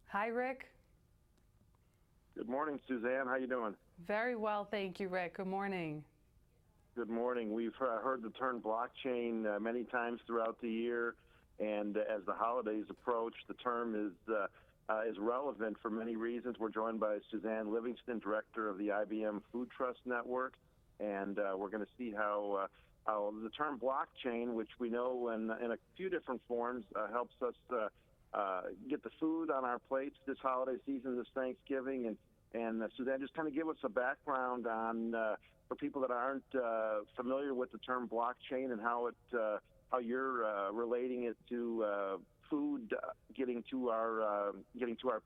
Hi, Rick. Good morning, Suzanne. How you doing? Very well, thank you, Rick. Good morning. Good morning. We've heard the term blockchain many times throughout the year, and as the holidays approach, the term is relevant for many reasons. We're joined by Suzanne Livington, director of the IBM Food Trust Network, and we're going to see how the term blockchain, which we know in a few different forms, helps us get the food on our plates this holiday season, this Thanksgiving. And Suzanne, just kind of give us a background on for people that aren't familiar with the term blockchain and how you're relating it to food getting to our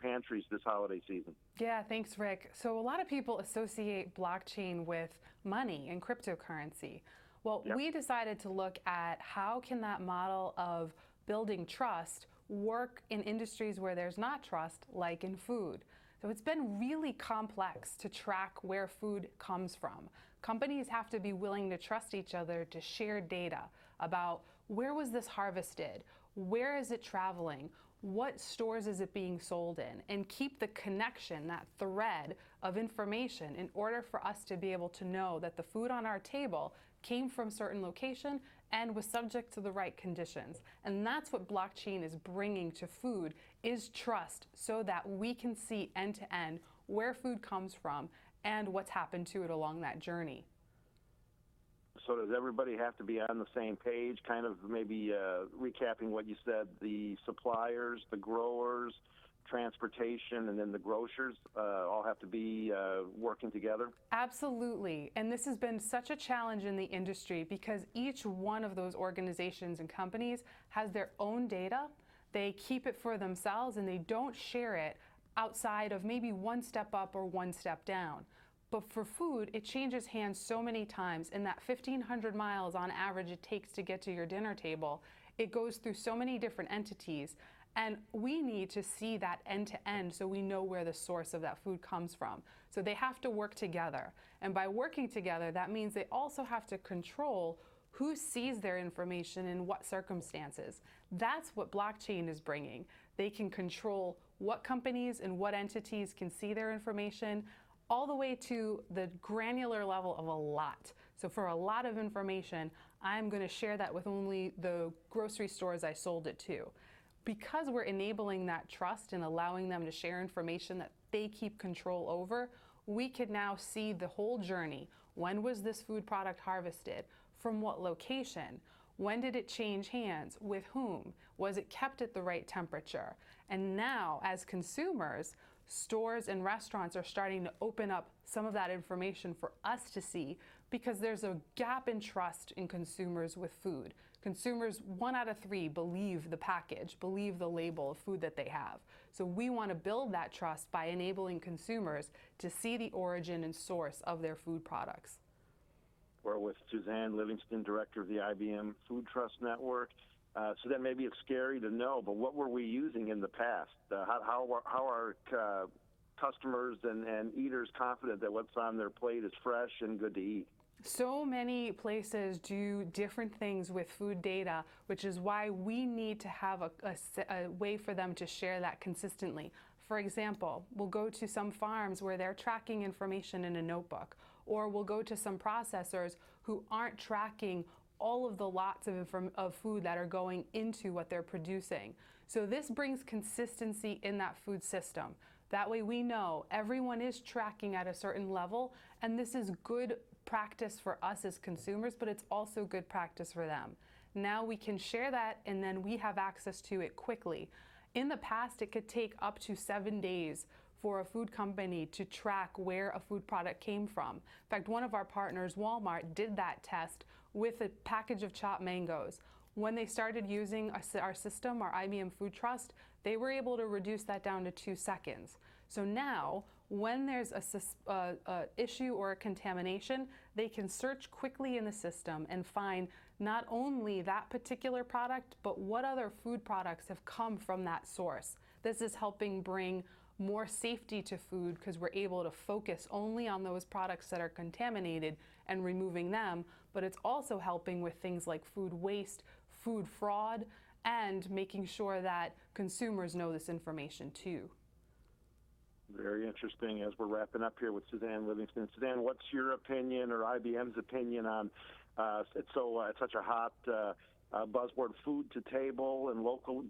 pantries this holiday season. Yeah, thanks, Rick. So a lot of people associate blockchain with money and cryptocurrency. Well, Yep. we decided to look at how can that model of building trust work in industries where there's not trust, like in food. So it's been really complex to track where food comes from. Companies have to be willing to trust each other to share data about where was this harvested, where is it traveling, what stores is it being sold in, and keep the connection, that thread of information, in order for us to be able to know that the food on our table came from a certain location and was subject to the right conditions. And that's what blockchain is bringing to food, is trust, so that we can see end to end where food comes from and what's happened to it along that journey. So does everybody have to be on the same page, kind of maybe recapping what you said, the suppliers, the growers, transportation, and then the grocers all have to be working together? Absolutely. And this has been such a challenge in the industry because each one of those organizations and companies has their own data. They keep it for themselves and they don't share it outside of maybe one step up or one step down. But for food, it changes hands so many times. In that 1,500 miles on average it takes to get to your dinner table, it goes through so many different entities. And we need to see that end to end so we know where the source of that food comes from. So they have to work together. And by working together, that means they also have to control who sees their information in what circumstances. That's what blockchain is bringing. They can control what companies and what entities can see their information, all the way to the granular level of a lot. So for a lot of information, I'm going to share that with only the grocery stores I sold it to. Because we're enabling that trust and allowing them to share information that they keep control over, we can now see the whole journey. When was this food product harvested? From what location? When did it change hands? With whom? Was it kept at the right temperature? And now, as consumers, stores and restaurants are starting to open up some of that information for us to see because there's a gap in trust in consumers with food. Consumers, 1 out of 3, believe the package, believe the label of food that they have. So we want to build that trust by enabling consumers to see the origin and source of their food products. We're with Suzanne Livington, director of the IBM Food Trust Network. So that maybe it's scary to know, but what were we using in the past? How are customers and eaters confident that what's on their plate is fresh and good to eat? So many places do different things with food data, which is why we need to have a way for them to share that consistently. For example, we'll go to some farms where they're tracking information in a notebook, or we'll go to some processors who aren't tracking all of the lots of food that are going into what they're producing. So this brings consistency in that food system. That way we know everyone is tracking at a certain level, and this is good practice for us as consumers, but it's also good practice for them. Now we can share that, and then we have access to it quickly. In the past, it could take up to 7 days for a food company to track where a food product came from. In fact, one of our partners, Walmart, did that test with a package of chopped mangoes. When they started using our system, our IBM Food Trust, they were able to reduce that down to 2 seconds. So now, when there's a issue or a contamination, they can search quickly in the system and find not only that particular product, but what other food products have come from that source. This is helping bring more safety to food because we're able to focus only on those products that are contaminated and removing them, but it's also helping with things like food waste, food fraud, and making sure that consumers know this information too. Very interesting. As we're wrapping up here with Suzanne Livington. Suzanne, what's your opinion or IBM's opinion on it's such a hot buzzword, food to table and local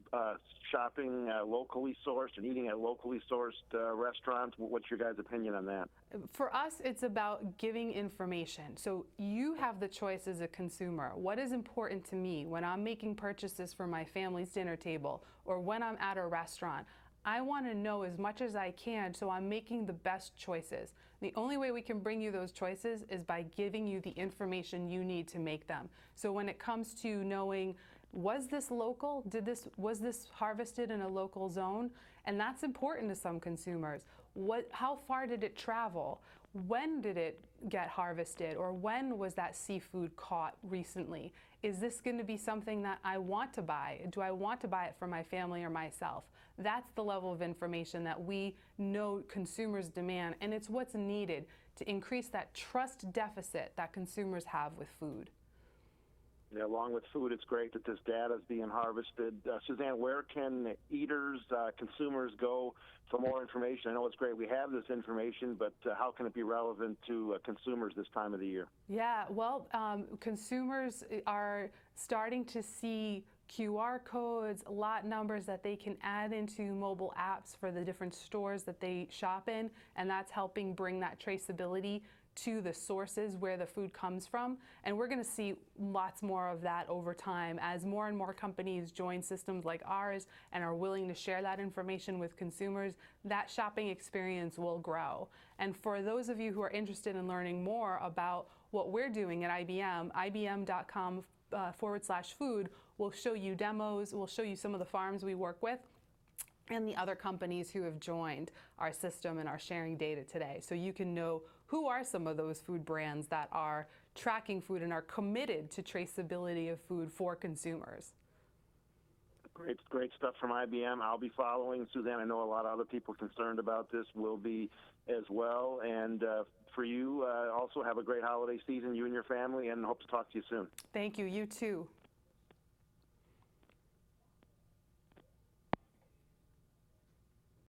shopping locally sourced and eating at locally sourced restaurants? What's your guys' opinion on that? For us, it's about giving information. So you have the choice as a consumer. What is important to me when I'm making purchases for my family's dinner table or when I'm at a restaurant? I want to know as much as I can so I'm making the best choices. The only way we can bring you those choices is by giving you the information you need to make them. So when it comes to knowing, was this local? Was this harvested in a local zone? And that's important to some consumers. How far did it travel? When did it get harvested? Or when was that seafood caught recently? Is this going to be something that I want to buy? Do I want to buy it for my family or myself? That's the level of information that we know consumers demand, and it's what's needed to increase that trust deficit that consumers have with food. Yeah, along with food, it's great that this data is being harvested. Suzanne, where can eaters, consumers go for more information? I know it's great we have this information, but how can it be relevant to consumers this time of the year? Yeah, well, consumers are starting to see QR codes, lot numbers that they can add into mobile apps for the different stores that they shop in, and that's helping bring that traceability to the sources where the food comes from. And we're going to see lots more of that over time as more and more companies join systems like ours and are willing to share that information with consumers. That shopping experience will grow. And for those of you who are interested in learning more about what we're doing at IBM, ibm.com/food will show you demos, we'll show you some of the farms we work with and the other companies who have joined our system and are sharing data today. So you can know who are some of those food brands that are tracking food and are committed to traceability of food for consumers. Great stuff from IBM. I'll be following. Suzanne, I know a lot of other people concerned about this will be as well. And for you, also have a great holiday season, you and your family, and hope to talk to you soon. Thank you. You too.